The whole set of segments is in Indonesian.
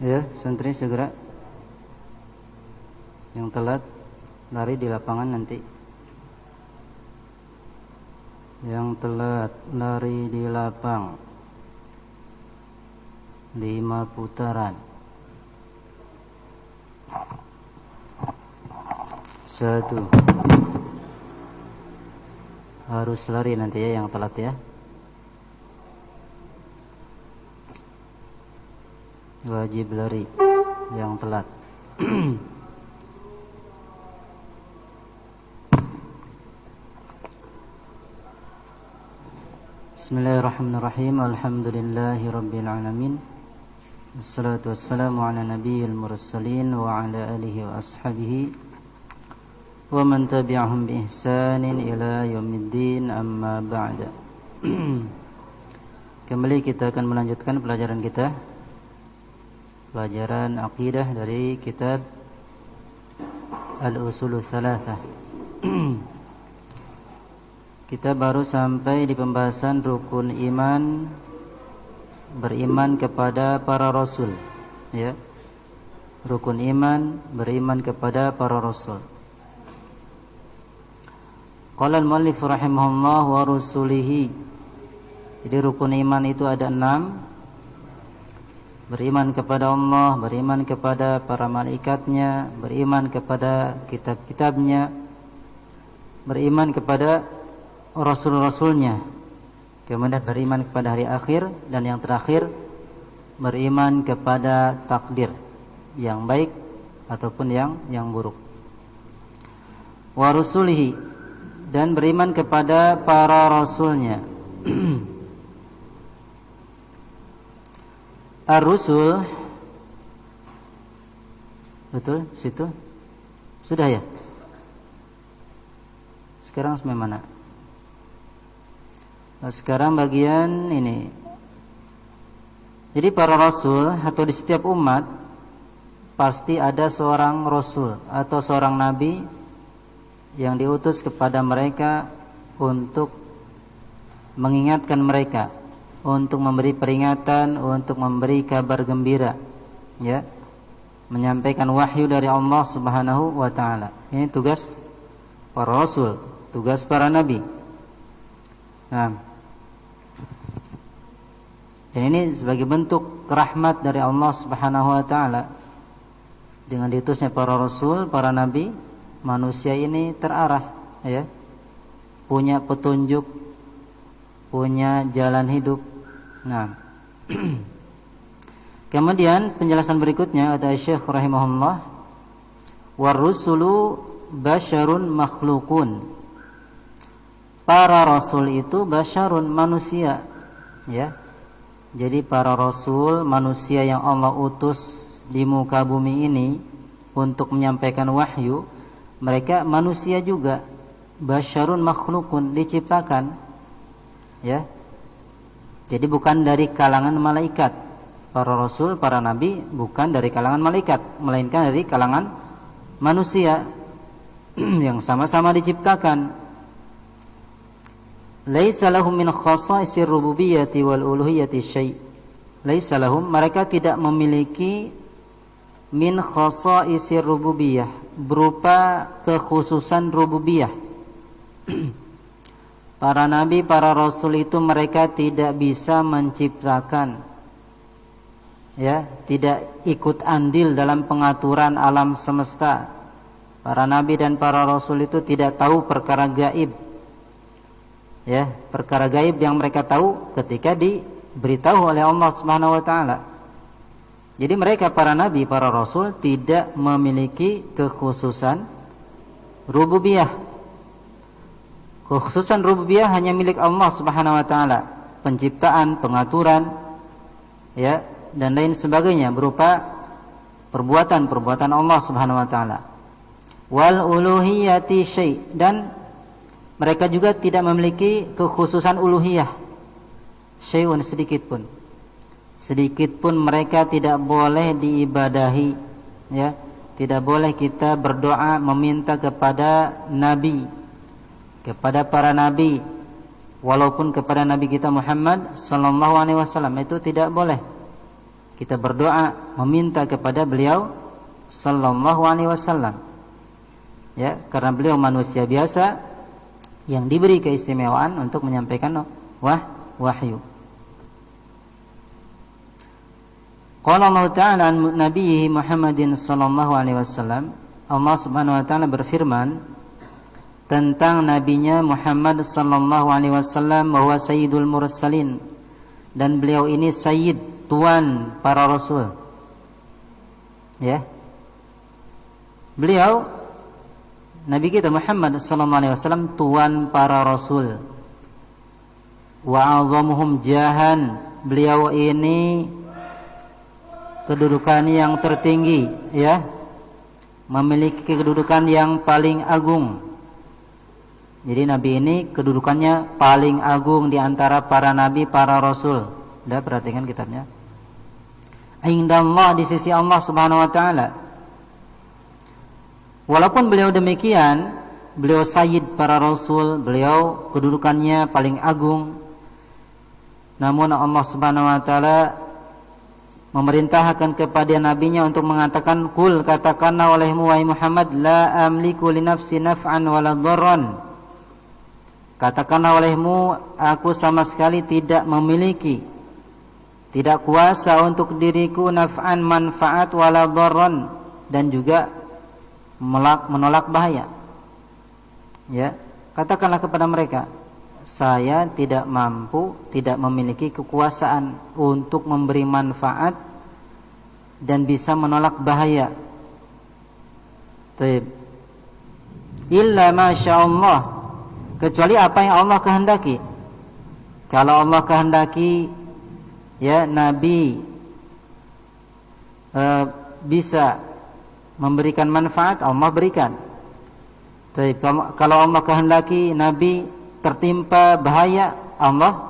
Ya, santri segera. Yang telat lari di lapangan nanti. Yang telat lari di lapang 5 putaran. 1. Harus lari nanti ya yang telat ya. Wajib lari yang telat. Bismillahirrahmanirrahim. Alhamdulillahi rabbil alamin. Wassalatu wassalamu ala nabiyil mursalin wa ala alihi wa ashabihi wa man tabi'ahum bi ihsanin ila yaumiddin, amma ba'da. Kembali kita akan melanjutkan pelajaran kita, pelajaran akidah dari kitab Al-Usulul Thalathah. Kita baru sampai di pembahasan rukun iman, beriman kepada para rasul, ya. Rukun iman, beriman kepada para rasul. Qala al-muallif rahimahullah wa rusulihi. Jadi rukun iman itu ada 6. Beriman kepada Allah, beriman kepada para malaikatnya, beriman kepada kitab-kitabnya, beriman kepada rasul-rasulnya, kemudian beriman kepada hari akhir, dan yang terakhir beriman kepada takdir yang baik ataupun yang buruk. Wa rusulihi, dan beriman kepada para rasulnya. Ar-rusul, betul situ sudah ya. Sekarang sampai mana? Sekarang bagian ini. Jadi para rasul atau di setiap umat pasti ada seorang rasul atau seorang nabi yang diutus kepada mereka untuk mengingatkan mereka, untuk memberi peringatan, untuk memberi kabar gembira, ya, menyampaikan wahyu dari Allah Subhanahu wa taala. Ini tugas para rasul, tugas para nabi. Nah, dan ini sebagai bentuk rahmat dari Allah Subhanahu wa taala. Dengan diutusnya para rasul, para nabi, manusia ini terarah, ya. Punya petunjuk, punya jalan hidup. Nah. Kemudian penjelasan berikutnya ada Syekh rahimahullah, war rusulu basyarun makhluqun. Para rasul itu basyarun, manusia, ya. Jadi para rasul, manusia yang Allah utus di muka bumi ini untuk menyampaikan wahyu, mereka manusia juga. Basyarun makhlukun, diciptakan, ya. Jadi bukan dari kalangan malaikat. Para rasul, para nabi bukan dari kalangan malaikat, melainkan dari kalangan manusia yang sama-sama diciptakan. Laisa lahum min khasaisir rububiyyati wal uluhiyyati syai'. Laisa lahum, mereka tidak memiliki min khasaisir rububiyyah, berupa kekhususan rububiyah. Para nabi, para rasul itu mereka tidak bisa menciptakan, ya, tidak ikut andil dalam pengaturan alam semesta. Para nabi dan para rasul itu tidak tahu perkara gaib, ya, perkara gaib yang mereka tahu ketika diberitahu oleh Allah Subhanahu wa taala. Jadi mereka para nabi, para rasul tidak memiliki kekhususan rububiyah. Kekhususan rububiyah hanya milik Allah Subhanahu wa taala, penciptaan, pengaturan, ya, dan lain sebagainya berupa perbuatan-perbuatan Allah Subhanahu wa taala. Wal uluhiyati syai', dan mereka juga tidak memiliki kekhususan uluhiyah, syai'un, sedikit pun. Sedikit pun mereka tidak boleh diibadahi, ya. Tidak boleh kita berdoa meminta kepada nabi, kepada para nabi, walaupun kepada nabi kita Muhammad sallallahu alaihi wasallam itu tidak boleh. kita berdoa meminta kepada beliau sallallahu alaihi wasallam. Ya, karena beliau manusia biasa yang diberi keistimewaan untuk menyampaikan wahyu. Qala Allah Ta'ala an nabiyhi Muhammadin sallallahu alaihi wasallam, Allah Subhanahu wa taala berfirman tentang nabinya Muhammad sallallahu alaihi wasallam bahwa sayyidul mursalin, dan beliau ini sayyid, tuan para rasul. Ya. Beliau Nabi kita Muhammad sallallahu alaihi wasallam tuan para rasul. Wa 'azzamuhum jahan, beliau ini kedudukan yang tertinggi, ya, memiliki kedudukan yang paling agung. Jadi Nabi ini kedudukannya paling agung di antara para nabi, para rasul. Sudah perhatikan kitabnya. Indallah, di sisi Allah Subhanahu wa taala. Walaupun beliau demikian, beliau sayyid para rasul, beliau kedudukannya paling agung, namun Allah Subhanahu wa taala memerintahkan kepada nabinya untuk mengatakan, qul, katakanlah olehmu wahai Muhammad, la amliku li nafsi naf'an wala dharran. Katakanlah olehmu, aku sama sekali tidak memiliki, tidak kuasa untuk diriku naf'an, manfaat, wala dharran, dan juga menolak bahaya. Ya, katakanlah kepada mereka, saya tidak mampu, tidak memiliki kekuasaan untuk memberi manfaat dan bisa menolak bahaya. Taib. Illa masyaallah, kecuali apa yang Allah kehendaki. Kalau Allah kehendaki, ya, Nabi bisa memberikan manfaat, Allah berikan. Taib. Kalau Allah kehendaki Nabi tertimpa bahaya, Allah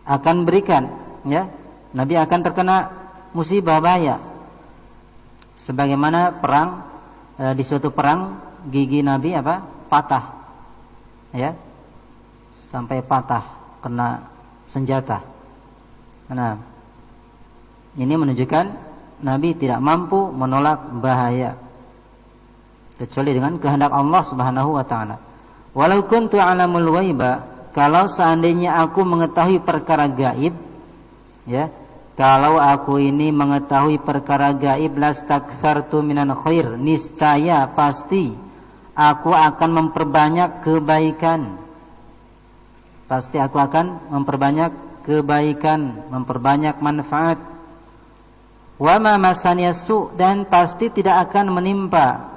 akan berikan, ya, Nabi akan terkena musibah bahaya. Sebagaimana perang, di suatu perang gigi Nabi patah, ya, sampai patah kena senjata. Nah, ini menunjukkan Nabi tidak mampu menolak bahaya kecuali dengan kehendak Allah Subhanahu wa taala. Walau kuntu a'lamul ghaiba, kalau seandainya aku mengetahui perkara gaib, ya, kalau aku ini mengetahui perkara gaib, lastakthartu minan khair, niscaya pasti aku akan memperbanyak kebaikan. Pasti aku akan memperbanyak kebaikan, memperbanyak manfaat. Wa ma masaniyasu, dan pasti tidak akan menimpa,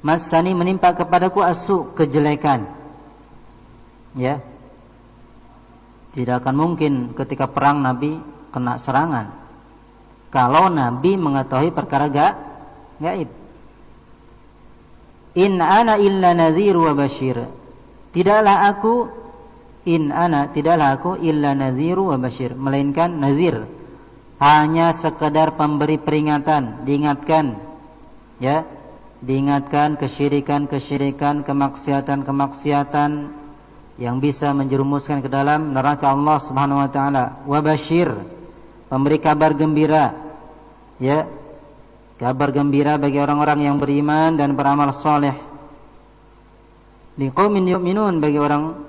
masani menimpa kepadaku, asu, kejelekan. Ya, tidak akan mungkin ketika perang Nabi kena serangan kalau Nabi mengetahui perkara gaib. In ana illa nadhir wa bashir, tidaklah aku, in ana, tidaklah aku, illa nadhir wa bashir, melainkan nadhir, hanya sekedar pemberi peringatan, diingatkan, ya, diingatkan kesyirikan-kesyirikan, kemaksiatan-kemaksiatan yang bisa menjerumuskan ke dalam neraka Allah Subhanahu wa taala. Wa basyir, pemberi kabar gembira, ya, kabar gembira bagi orang-orang yang beriman dan beramal saleh. Liqaumin yu'minun,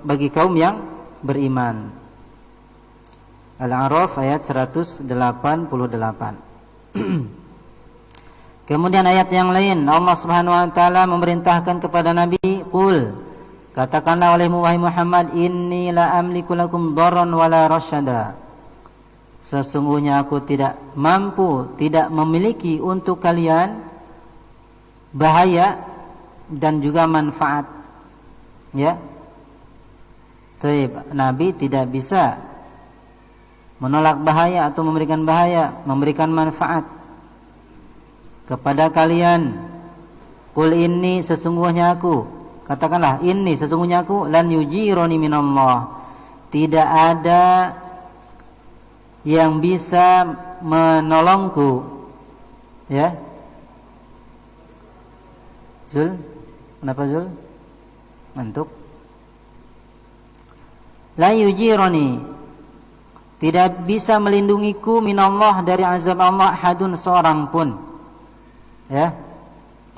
bagi kaum yang beriman. Al-A'raf ayat 188. Kemudian ayat yang lain, Allah Subhanahu wa taala memerintahkan kepada Nabi, qul, katakanlah olehmu wahai Muhammad, inni la amliku lakum dharran wala rasyada, sesungguhnya aku tidak mampu, tidak memiliki untuk kalian bahaya dan juga manfaat. Ya, Taib. Nabi tidak bisa menolak bahaya atau memberikan bahaya, memberikan manfaat kepada kalian. Qul inni, sesungguhnya aku, katakanlah inni, sesungguhnya aku, lan yujironi minallah, tidak ada yang bisa menolongku. Ya, Zul, kenapa Zul? Ngantuk. La yujironi, Tidak bisa melindungiku minallah dari azab Allah hadun seorang pun. Ya.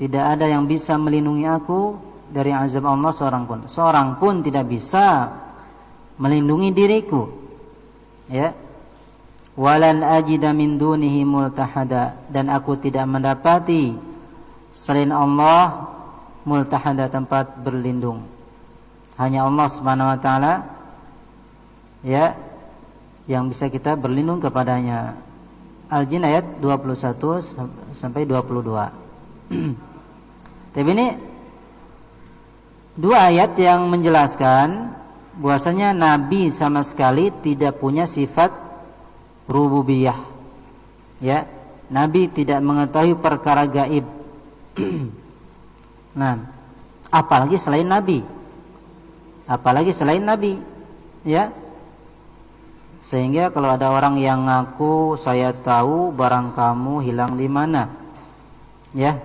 Tidak ada yang bisa melindungi aku dari azab Allah seorang pun. Seorang pun tidak bisa melindungi diriku. Ya. Walan ajida min dunihi multahada, dan aku tidak mendapati selain Allah multahada, tempat berlindung. Hanya Allah Subhanahu wa taala ya yang bisa kita berlindung kepadanya. Al-Jin ayat 21 sampai 22. Tapi ini dua ayat yang menjelaskan bahwasanya Nabi sama sekali tidak punya sifat rububiyah. Ya, Nabi tidak mengetahui perkara gaib. Nah, apalagi selain Nabi. Apalagi selain Nabi, ya. Sehingga kalau ada orang yang ngaku saya tahu barang kamu hilang di mana, ya.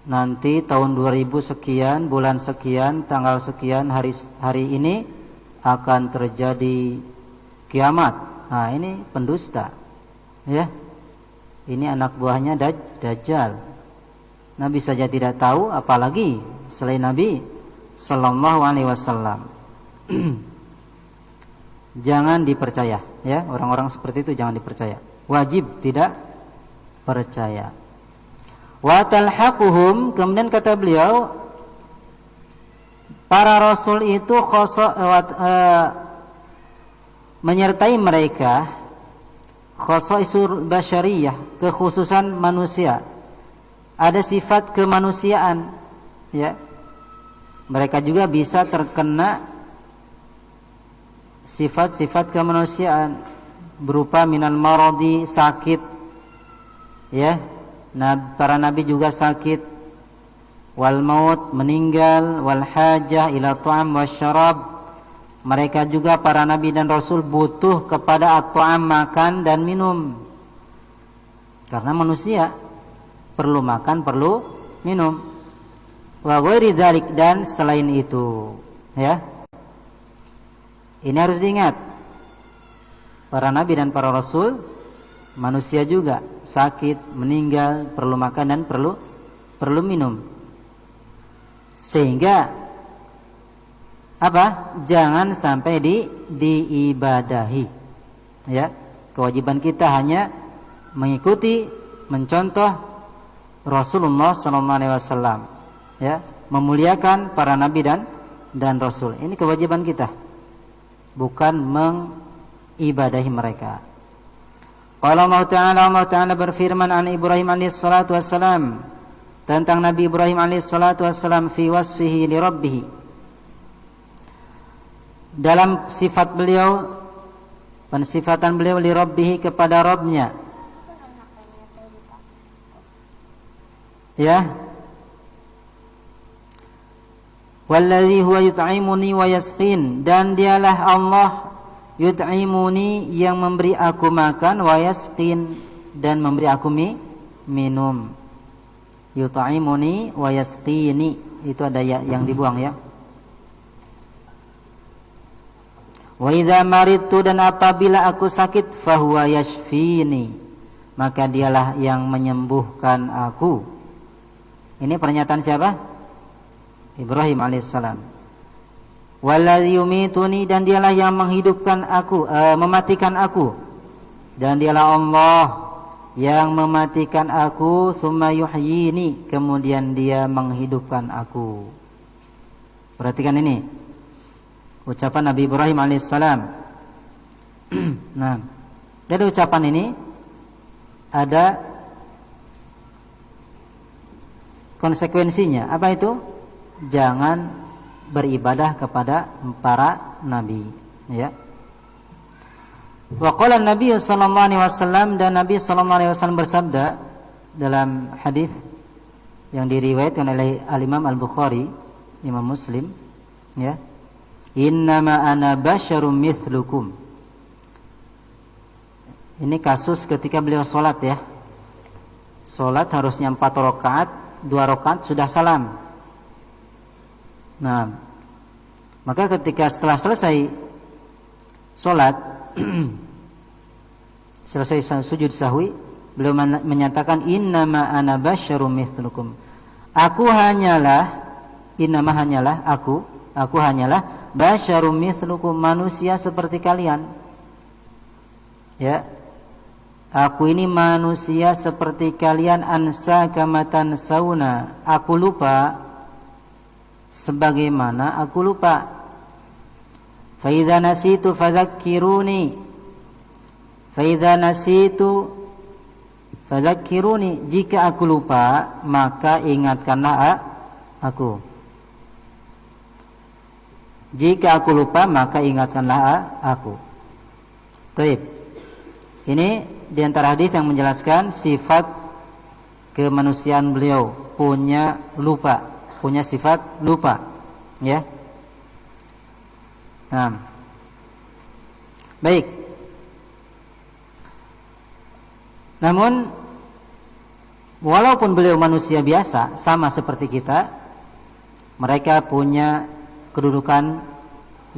Nanti tahun 2000 sekian, bulan sekian, tanggal sekian, hari ini akan terjadi kiamat. Nah, ini pendusta. Ya. Ini anak buahnya Dajjal. Nabi saja tidak tahu, apalagi selain Nabi sallallahu alaihi wasallam. Jangan dipercaya, ya. Orang-orang seperti itu jangan dipercaya. Wajib tidak percaya. Wa talhaquhum, kemudian kata beliau, para rasul itu menyertai mereka khosaisul basyariyah, kekhususan manusia. Ada sifat kemanusiaan, ya. Mereka juga bisa terkena sifat-sifat kemanusiaan berupa minal maradi, sakit, ya. Para nabi juga sakit, wal maut, meninggal, wal hajah ila ta'am wasyarab. Mereka juga para nabi dan rasul butuh kepada at-ta'am, makan dan minum. Karena manusia perlu makan, perlu minum. Wa ghairi dzalik, dan selain itu, ya. Ini harus diingat. Para nabi dan para rasul manusia juga, sakit, meninggal, perlu makan dan perlu minum. Sehingga apa? Jangan sampai diibadahi. Ya, kewajiban kita hanya mengikuti, mencontoh Rasulullah sallallahu alaihi wasallam. Ya, memuliakan para nabi dan rasul. Ini kewajiban kita. Bukan mengibadahi mereka. Qala Allah Ta'ala berfirman an Ibrahim alaihi salatu wassalam, tentang Nabi Ibrahim alaihi salatu wassalam, fi wasfihi li rabbih, dalam sifat beliau, pensifatan beliau li rabbih, kepada Rabbnya, ya. Walladzi huwa yut'imuni wa yasqin, dan dialah Allah yut'imuni, yang memberi aku makan, wa yasqin, dan memberi aku minum. Yut'imuni wa yasqini, itu ada ya yang dibuang, ya. Wa idza maridtu, dan apabila aku sakit, fahuwa yashfini, maka dialah yang menyembuhkan aku. Ini pernyataan siapa? Ibrahim alaihissalam. Walladzi yumituni, dan dialah yang menghidupkan aku, mematikan aku, dan dialah Allah yang mematikan aku, tsumma yuhyini, kemudian dia menghidupkan aku. Perhatikan ini ucapan Nabi Ibrahim alaihissalam. Nah, jadi ucapan ini ada konsekuensinya. Apa itu? Jangan beribadah kepada para nabi, ya. Wa qala Nabi sallallahu alaihi wasallam, dan Nabi sallallahu alaihi wasallam bersabda dalam hadis yang diriwayatkan oleh Al-Imam Al-Bukhari, Imam Muslim, ya. Innama ana basyarum mithlukum. Ini kasus ketika beliau sholat, ya. Sholat harusnya 4 rakaat, 2 rakaat sudah salam. Nah, maka ketika setelah selesai sholat, selesai sujud sahwi, beliau menyatakan innama ana basyarum mithlukum. Aku hanyalah basyarum mithlukum, manusia seperti kalian. Ya. Aku ini manusia seperti kalian, ansa kamatan sauna. Aku lupa sebagaimana aku lupa. Fa idza nasitu fadzakkiruni. Jika aku lupa, maka ingatkanlah aku. Jika aku lupa, maka ingatkanlah aku. Baik. Ini di antara hadis yang menjelaskan sifat kemanusiaan beliau, punya sifat lupa, ya. Nah. Baik. Namun walaupun beliau manusia biasa, sama seperti kita, mereka punya kedudukan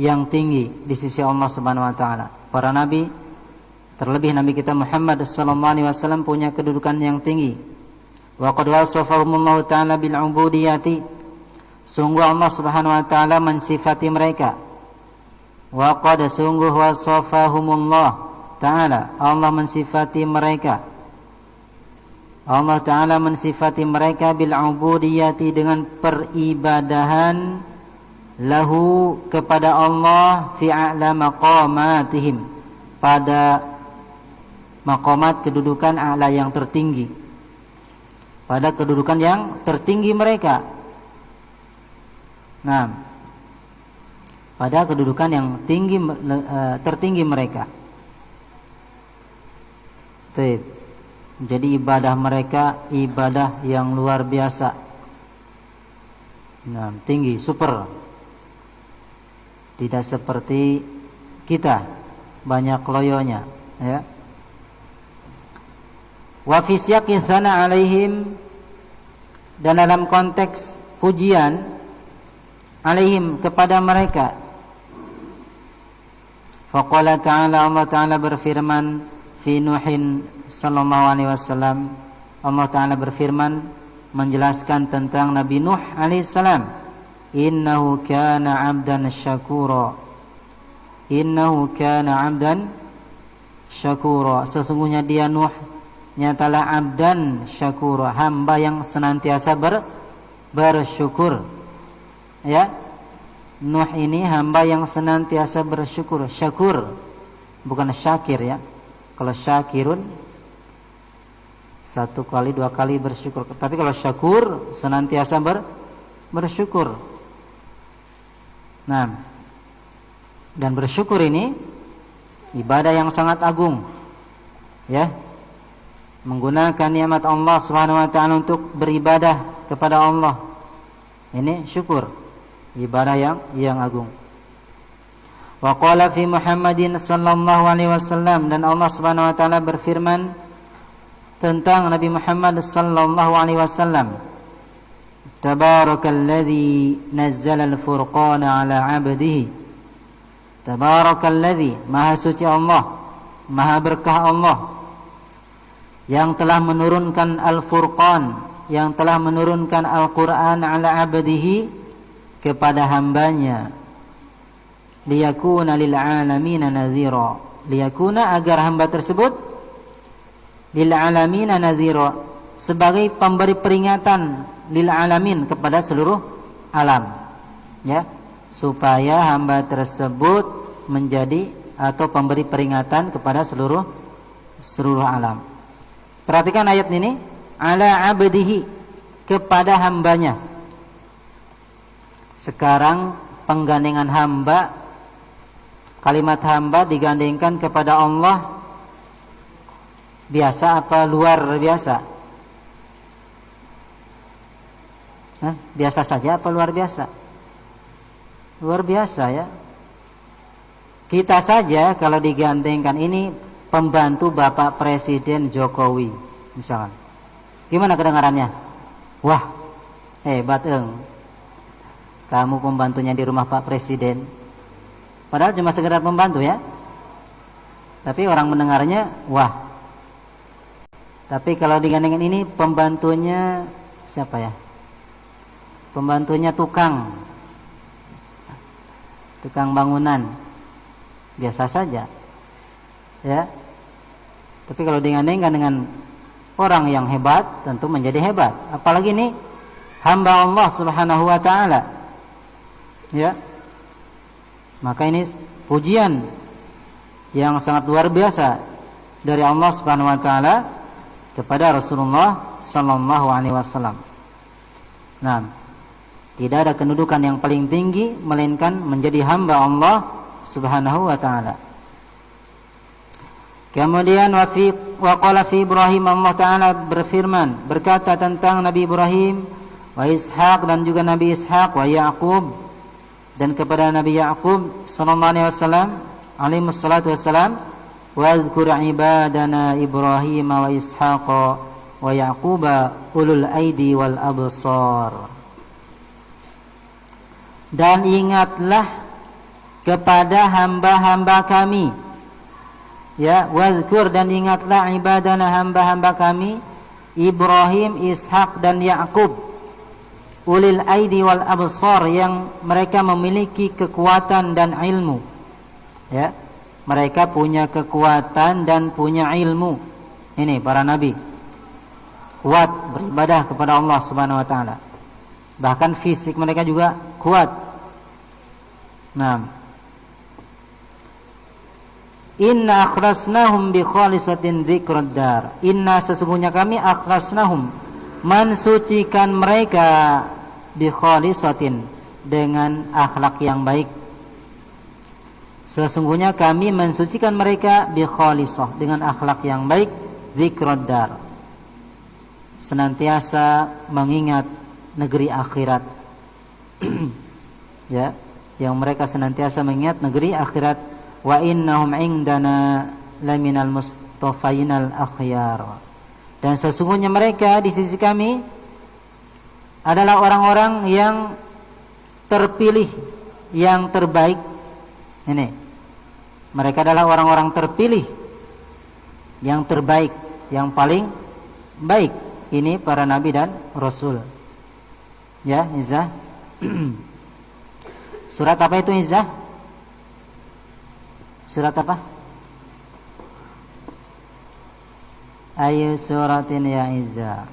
yang tinggi di sisi Allah Subhanahu wa taala. Para nabi, terlebih Nabi kita Muhammad sallallahu alaihi wasallam, punya kedudukan yang tinggi. Wa qad wasafahumullahu ta'ala bil 'ubudiyati. Sungguh Allah Subhanahu wa taala mensifati mereka. Wa qad sungguh wasafahumullah ta'ala, Allah mensifati mereka. Allah taala mensifati mereka bil 'ubudiyati, dengan peribadahan lahu, kepada Allah, fi a'la maqamatihim, pada maqamat, kedudukan a'la yang tertinggi, pada kedudukan yang tertinggi mereka. Nah, pada kedudukan yang tertinggi mereka. Jadi ibadah mereka ibadah yang luar biasa. Nah, tinggi, super. Tidak seperti kita, banyak loyonya, ya. Wa fi siyaqi tsana alaihim, dan dalam konteks pujian alaihim, kepada mereka. Faqala ta'ala, Allah ta'ala berfirman fi Nuhin sallallahu alaihi wasallam, Allah ta'ala berfirman menjelaskan tentang Nabi Nuh alaihi salam, innahu kana 'abdan syakura. Innahu kana 'abdan syakura, sesungguhnya dia Nuh nyatalah abdan syakura, hamba yang senantiasa bersyukur. Ya, Nuh ini hamba yang senantiasa bersyukur. Syakur, bukan syakir, ya. Kalau syakirun satu kali dua kali bersyukur, tapi kalau syakur senantiasa bersyukur. Nah, dan bersyukur ini ibadah yang sangat agung, ya. Menggunakan nikmat Allah Subhanahu wa taala untuk beribadah kepada Allah. Ini syukur, ibadah yang agung. Wa qala fi Muhammadin sallallahu alaihi wasallam, dan Allah Subhanahu wa taala berfirman tentang Nabi Muhammad sallallahu alaihi wasallam, Tabarakalladzi nazzala al-furqana ala 'abdihi. Tabarakalladzi, maha suci Allah, maha berkah Allah, yang telah menurunkan Al-Furqan, yang telah menurunkan Al-Quran ala abdihi, kepada hambanya, liyakuna lil alamina nadhira, liyakuna, agar hamba tersebut, lil alamina nadhira, sebagai pemberi peringatan, lil alamin, kepada seluruh alam, ya, supaya hamba tersebut menjadi atau pemberi peringatan kepada seluruh alam. Perhatikan ayat ini, ala abdihi, kepada hambanya. Sekarang penggandengan hamba, kalimat hamba digandengkan kepada Allah, biasa apa luar biasa? Biasa saja apa luar biasa? Luar biasa, ya. Kita saja kalau digandengkan, ini pembantu Bapak Presiden Jokowi misalkan, gimana kedengarannya? Wah, hebat kamu pembantunya di rumah Pak Presiden. Padahal cuma sekedar pembantu, ya. tapi orang mendengarnya wah. Tapi kalau digandengkan ini pembantunya siapa ya? Pembantunya tukang bangunan, biasa saja, ya. Tapi kalau digandengkan dengan orang yang hebat, tentu menjadi hebat. Apalagi ini hamba Allah Subhanahu wa taala. Ya. Maka ini pujian yang sangat luar biasa dari Allah Subhanahu wa taala kepada Rasulullah sallallahu alaihi wasallam. Nah, tidak ada kedudukan yang paling tinggi melainkan menjadi hamba Allah Subhanahu wa taala. Kemudian wa qala fi Ibrahim, Allah taala berfirman berkata tentang Nabi Ibrahim, wa Ishaq dan juga Nabi Ishaq, wa Yaqub dan kepada Nabi Yaqub sallallahu alaihi wasallam alaihi wassalatu wassalam, wa ibadana Ibrahim wa Ishaq wa Yaquba ulul aidi wal absar. Dan ingatlah kepada hamba-hamba kami, ya, wazkur dan ingatlah ibadana hamba-hamba kami Ibrahim, Ishak dan Yaqub, ulil aidi wal absar, yang mereka memiliki kekuatan dan ilmu, ya, mereka punya kekuatan dan punya ilmu. Ini para nabi kuat beribadah kepada Allah Subhanahu wa taala, bahkan fisik mereka juga kuat. Nah, inna akhlasnahum bi khalisatin dzikrad dar. Inna sesungguhnya kami akhlasnahum mensucikan mereka bi khalisatin dengan akhlak yang baik. Sesungguhnya kami mensucikan mereka bi khalisah dengan akhlak yang baik, dzikrad dar, senantiasa mengingat negeri akhirat. Ya, yang mereka senantiasa mengingat negeri akhirat. Wa innahum indana laminal mustafainal akhyar. Dan sesungguhnya mereka di sisi kami adalah orang-orang yang terpilih, yang terbaik. Ini, mereka adalah orang-orang terpilih, yang terbaik, yang paling baik. Ini para nabi dan rasul. Ya, Izzah. Surat apa itu, Izzah? Surat apa? Ayu suratin ya Izzah?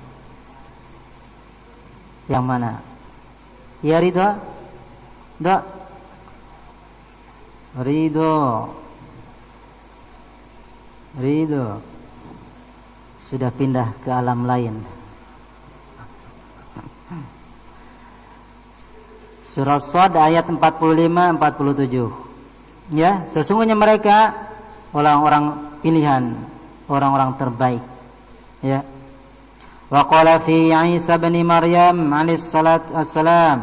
Yang mana? Ya Ridho? Dok? Ridho sudah pindah ke alam lain. Surah Shad ayat 45-47. Ya, sesungguhnya mereka orang-orang pilihan, orang-orang terbaik. Ya. Wa qala fi Isa bin Maryam alaihissalam.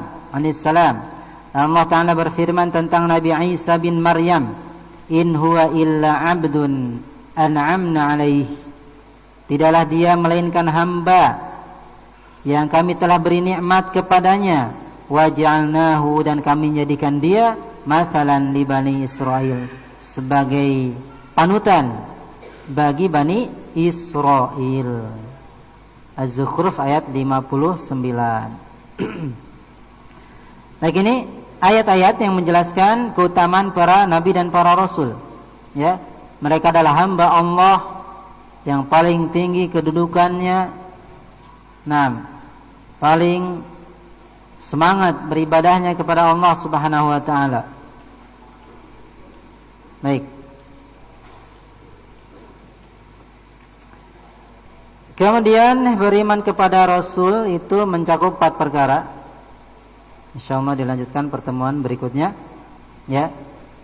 Allah Ta'ala berfirman tentang Nabi Isa bin Maryam, in huwa illa abdun an'amna alaih. Tidaklah dia melainkan hamba yang kami telah beri nikmat kepadanya, waj'alnahu, dan kami jadikan dia mathalan li Bani Israel, sebagai panutan bagi Bani Israel. Az-Zukhruf ayat 59. Baik, ini ayat-ayat yang menjelaskan keutamaan para nabi dan para rasul. Ya, mereka adalah hamba Allah yang paling tinggi kedudukannya. Nah, paling semangat beribadahnya kepada Allah Subhanahu wa taala. Baik. Kemudian beriman kepada Rasul itu mencakup 4 perkara. Insyaallah dilanjutkan pertemuan berikutnya. Ya.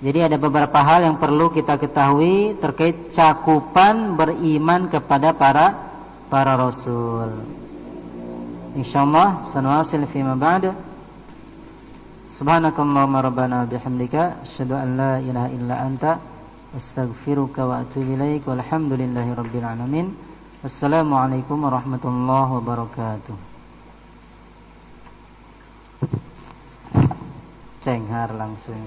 Jadi ada beberapa hal yang perlu kita ketahui terkait cakupan beriman kepada para Rasul. Insyaallah sanwasil fi ma ba'da. Subhanakallahumma rabbana bihamdika asyhadu an la ilaha illa anta astaghfiruka wa atubu ilaik. Walhamdulillahi rabbil alamin. Wassalamualaikum warahmatullahi wabarakatuh. Cenghar langsung.